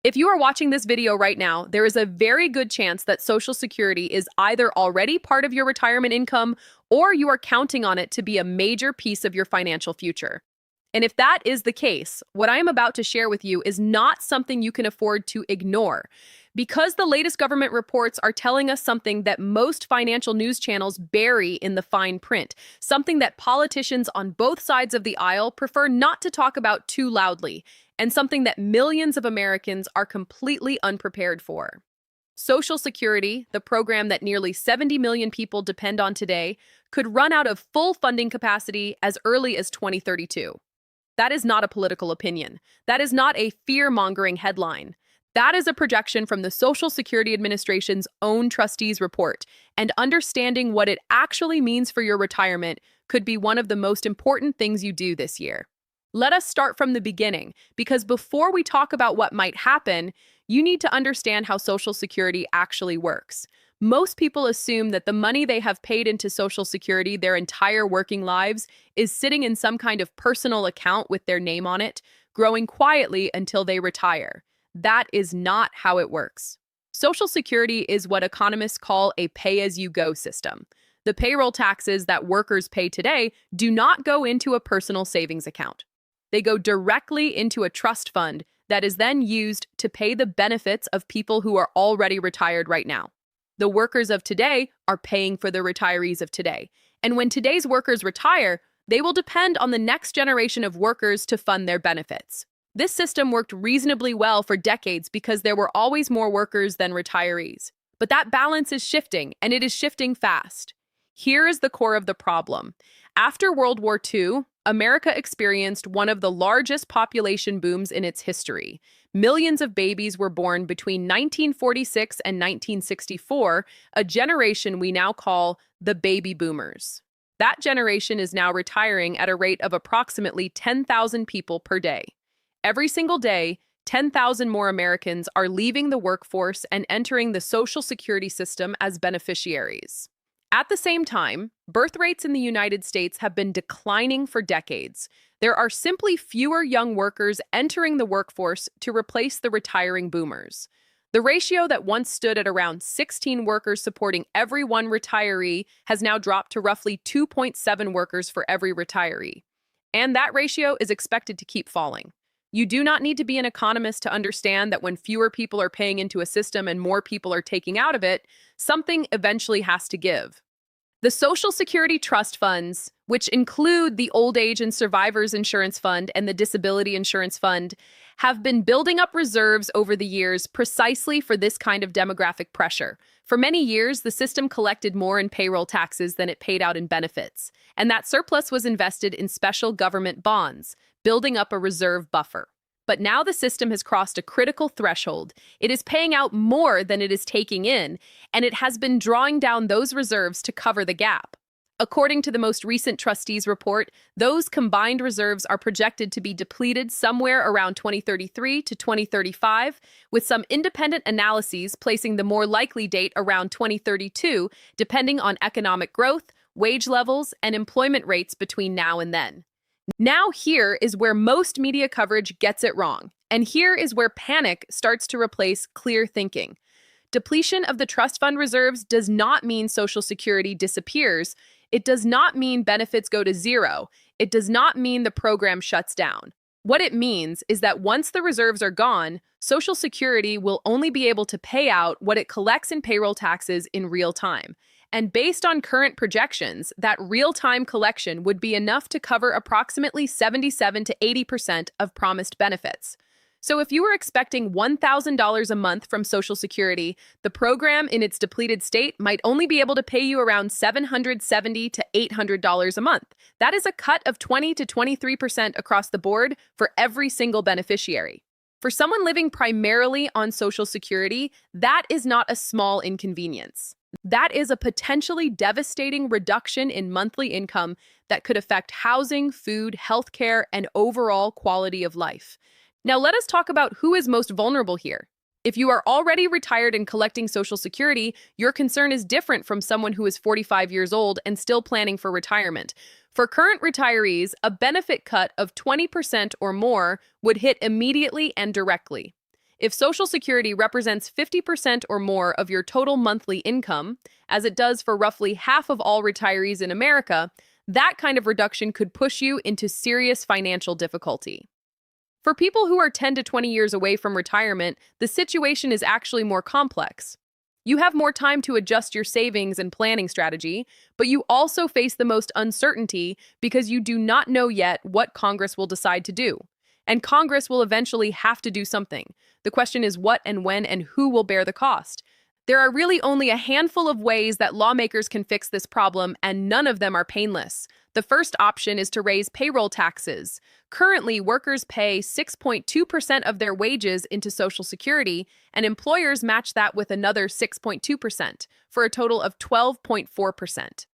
If you are watching this video right now, there is a very good chance that Social Security is either already part of your retirement income or you are counting on it to be a major piece of your financial future. And if that is the case, what I am about to share with you is not something you can afford to ignore. Because the latest government reports are telling us something that most financial news channels bury in the fine print, something that politicians on both sides of the aisle prefer not to talk about too loudly, and something that millions of Americans are completely unprepared for. Social Security, the program that nearly 70 million people depend on today, could run out of full funding capacity as early as 2032. That is not a political opinion. That is not a fear-mongering headline. That is a projection from the Social Security Administration's own trustees report, and understanding what it actually means for your retirement could be one of the most important things you do this year. Let us start from the beginning, because before we talk about what might happen, you need to understand how Social Security actually works. Most people assume that the money they have paid into Social Security their entire working lives is sitting in some kind of personal account with their name on it, growing quietly until they retire. That is not how it works. Social Security is what economists call a pay-as-you-go system. The payroll taxes that workers pay today do not go into a personal savings account. They go directly into a trust fund that is then used to pay the benefits of people who are already retired right now. The workers of today are paying for the retirees of today. And when today's workers retire, they will depend on the next generation of workers to fund their benefits. This system worked reasonably well for decades because there were always more workers than retirees. But that balance is shifting, and it is shifting fast. Here is the core of the problem. After World War II, America experienced one of the largest population booms in its history. Millions of babies were born between 1946 and 1964, a generation we now call the baby boomers. That generation is now retiring at a rate of approximately 10,000 people per day. Every single day, 10,000 more Americans are leaving the workforce and entering the Social Security system as beneficiaries. At the same time, birth rates in the United States have been declining for decades. There are simply fewer young workers entering the workforce to replace the retiring boomers. The ratio that once stood at around 16 workers supporting every one retiree has now dropped to roughly 2.7 workers for every retiree. And that ratio is expected to keep falling. You do not need to be an economist to understand that when fewer people are paying into a system and more people are taking out of it, something eventually has to give. The Social Security Trust Funds, which include the Old Age and Survivors Insurance Fund and the Disability Insurance Fund, have been building up reserves over the years precisely for this kind of demographic pressure. For many years, the system collected more in payroll taxes than it paid out in benefits, and that surplus was invested in special government bonds, building up a reserve buffer. But now the system has crossed a critical threshold. It is paying out more than it is taking in, and it has been drawing down those reserves to cover the gap. According to the most recent trustees report, those combined reserves are projected to be depleted somewhere around 2033 to 2035, with some independent analyses placing the more likely date around 2032, depending on economic growth, wage levels, and employment rates between now and then. Now here is where most media coverage gets it wrong, and here is where panic starts to replace clear thinking. Depletion of the trust fund reserves does not mean Social Security disappears. It does not mean benefits go to zero. It does not mean the program shuts down. What it means is that once the reserves are gone, Social Security will only be able to pay out what it collects in payroll taxes in real time. And based on current projections, that real-time collection would be enough to cover approximately 77 to 80% of promised benefits. So if you were expecting $1,000 a month from Social Security, the program in its depleted state might only be able to pay you around $770 to $800 a month. That is a cut of 20 to 23% across the board for every single beneficiary. For someone living primarily on Social Security, that is not a small inconvenience. That is a potentially devastating reduction in monthly income that could affect housing, food, healthcare, and overall quality of life. Now let us talk about who is most vulnerable here. If you are already retired and collecting Social Security, your concern is different from someone who is 45 years old and still planning for retirement. For current retirees, a benefit cut of 20% or more would hit immediately and directly. If Social Security represents 50% or more of your total monthly income, as it does for roughly half of all retirees in America, that kind of reduction could push you into serious financial difficulty. For people who are 10 to 20 years away from retirement, the situation is actually more complex. You have more time to adjust your savings and planning strategy, but you also face the most uncertainty because you do not know yet what Congress will decide to do. And Congress will eventually have to do something. The question is what and when and who will bear the cost. There are really only a handful of ways that lawmakers can fix this problem, and none of them are painless. The first option is to raise payroll taxes. Currently, workers pay 6.2% of their wages into Social Security, and employers match that with another 6.2%, for a total of 12.4%.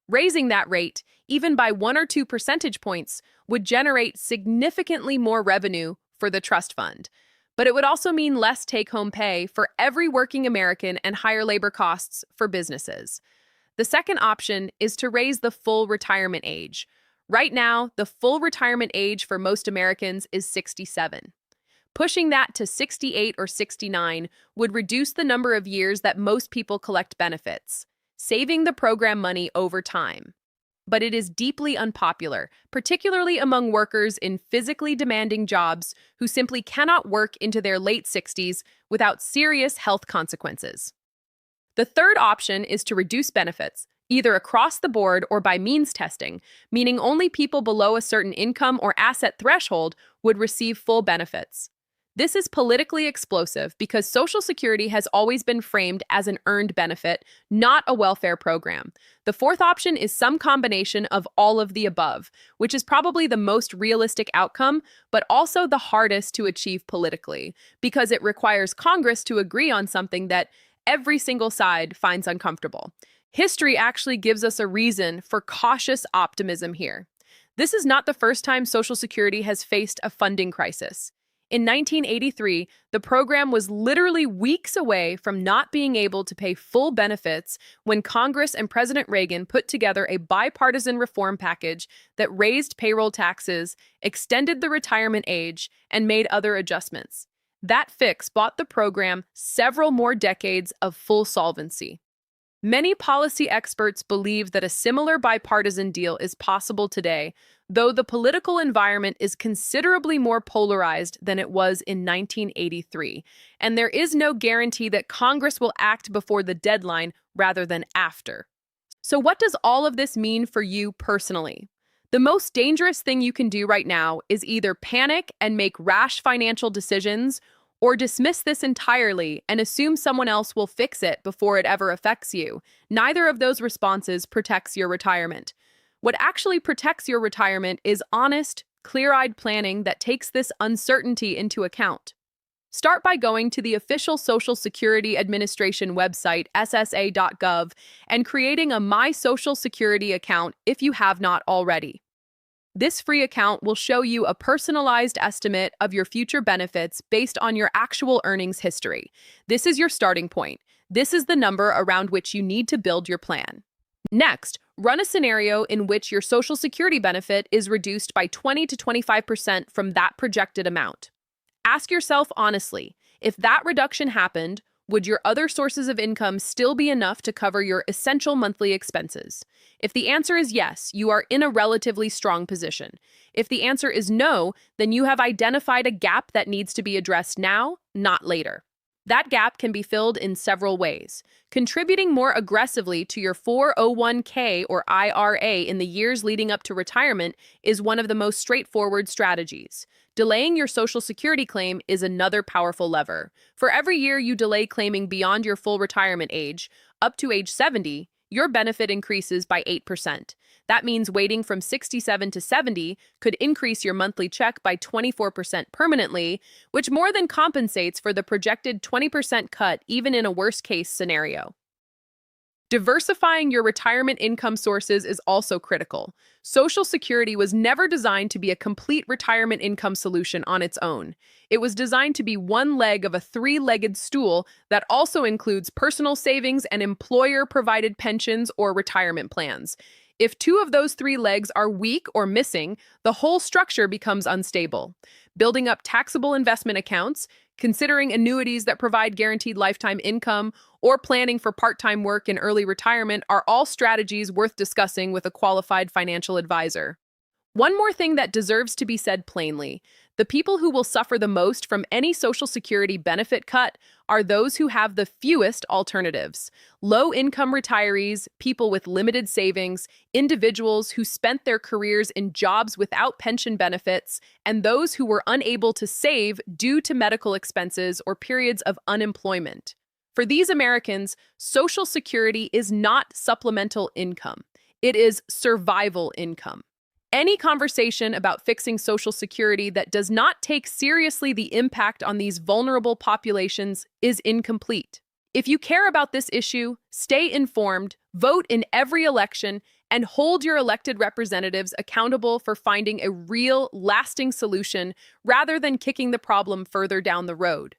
Raising that rate, even by 1 or 2 percentage points, would generate significantly more revenue for the trust fund. But it would also mean less take-home pay for every working American and higher labor costs for businesses. The second option is to raise the full retirement age. Right now, the full retirement age for most Americans is 67. Pushing that to 68 or 69 would reduce the number of years that most people collect benefits, saving the program money over time. But it is deeply unpopular, particularly among workers in physically demanding jobs who simply cannot work into their late 60s without serious health consequences. The third option is to reduce benefits, either across the board or by means testing, meaning only people below a certain income or asset threshold would receive full benefits. This is politically explosive because Social Security has always been framed as an earned benefit, not a welfare program. The fourth option is some combination of all of the above, which is probably the most realistic outcome, but also the hardest to achieve politically, because it requires Congress to agree on something that every single side finds uncomfortable. History actually gives us a reason for cautious optimism here. This is not the first time Social Security has faced a funding crisis. In 1983, the program was literally weeks away from not being able to pay full benefits when Congress and President Reagan put together a bipartisan reform package that raised payroll taxes, extended the retirement age, and made other adjustments. That fix bought the program several more decades of full solvency. Many policy experts believe that a similar bipartisan deal is possible today, though the political environment is considerably more polarized than it was in 1983, and there is no guarantee that Congress will act before the deadline rather than after. So what does all of this mean for you personally? The most dangerous thing you can do right now is either panic and make rash financial decisions, or dismiss this entirely and assume someone else will fix it before it ever affects you. Neither of those responses protects your retirement. What actually protects your retirement is honest, clear-eyed planning that takes this uncertainty into account. Start by going to the official Social Security Administration website, ssa.gov, and creating a My Social Security account if you have not already. This free account will show you a personalized estimate of your future benefits based on your actual earnings history. This is your starting point. This is the number around which you need to build your plan. Next, run a scenario in which your Social Security benefit is reduced by 20 to 25% from that projected amount. Ask yourself honestly, if that reduction happened, would your other sources of income still be enough to cover your essential monthly expenses? If the answer is yes, you are in a relatively strong position. If the answer is no, then you have identified a gap that needs to be addressed now, not later. That gap can be filled in several ways. Contributing more aggressively to your 401k or IRA in the years leading up to retirement is one of the most straightforward strategies. Delaying your Social Security claim is another powerful lever. For every year you delay claiming beyond your full retirement age, up to age 70, your benefit increases by 8%. That means waiting from 67 to 70 could increase your monthly check by 24% permanently, which more than compensates for the projected 20% cut even in a worst-case scenario. Diversifying your retirement income sources is also critical. Social Security was never designed to be a complete retirement income solution on its own. It was designed to be one leg of a three-legged stool that also includes personal savings and employer-provided pensions or retirement plans. If two of those three legs are weak or missing, the whole structure becomes unstable. Building up taxable investment accounts, Considering annuities that provide guaranteed lifetime income or planning for part-time work in early retirement are all strategies worth discussing with a qualified financial advisor. One more thing that deserves to be said plainly: the people who will suffer the most from any Social Security benefit cut are those who have the fewest alternatives. Low income retirees, people with limited savings, individuals who spent their careers in jobs without pension benefits, and those who were unable to save due to medical expenses or periods of unemployment. For these Americans, Social Security is not supplemental income, it is survival income. Any conversation about fixing Social Security that does not take seriously the impact on these vulnerable populations is incomplete. If you care about this issue, stay informed, vote in every election, and hold your elected representatives accountable for finding a real, lasting solution rather than kicking the problem further down the road.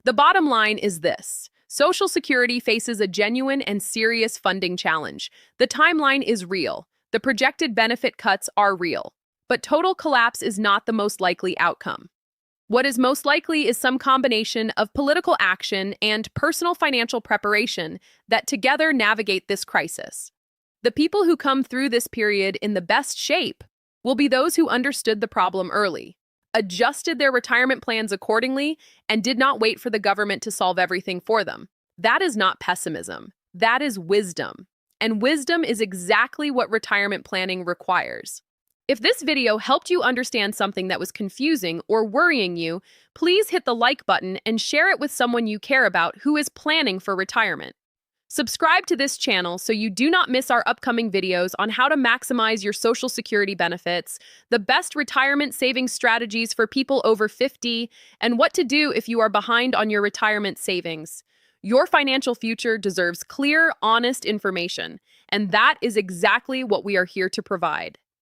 The bottom line is this: Social Security faces a genuine and serious funding challenge. The timeline is real. The projected benefit cuts are real, but total collapse is not the most likely outcome. What is most likely is some combination of political action and personal financial preparation that together navigate this crisis. The people who come through this period in the best shape will be those who understood the problem early, adjusted their retirement plans accordingly, and did not wait for the government to solve everything for them. That is not pessimism. That is wisdom. And wisdom is exactly what retirement planning requires. If this video helped you understand something that was confusing or worrying you, please hit the like button and share it with someone you care about who is planning for retirement. Subscribe to this channel so you do not miss our upcoming videos on how to maximize your Social Security benefits, the best retirement savings strategies for people over 50, and what to do if you are behind on your retirement savings. Your financial future deserves clear, honest information, and that is exactly what we are here to provide.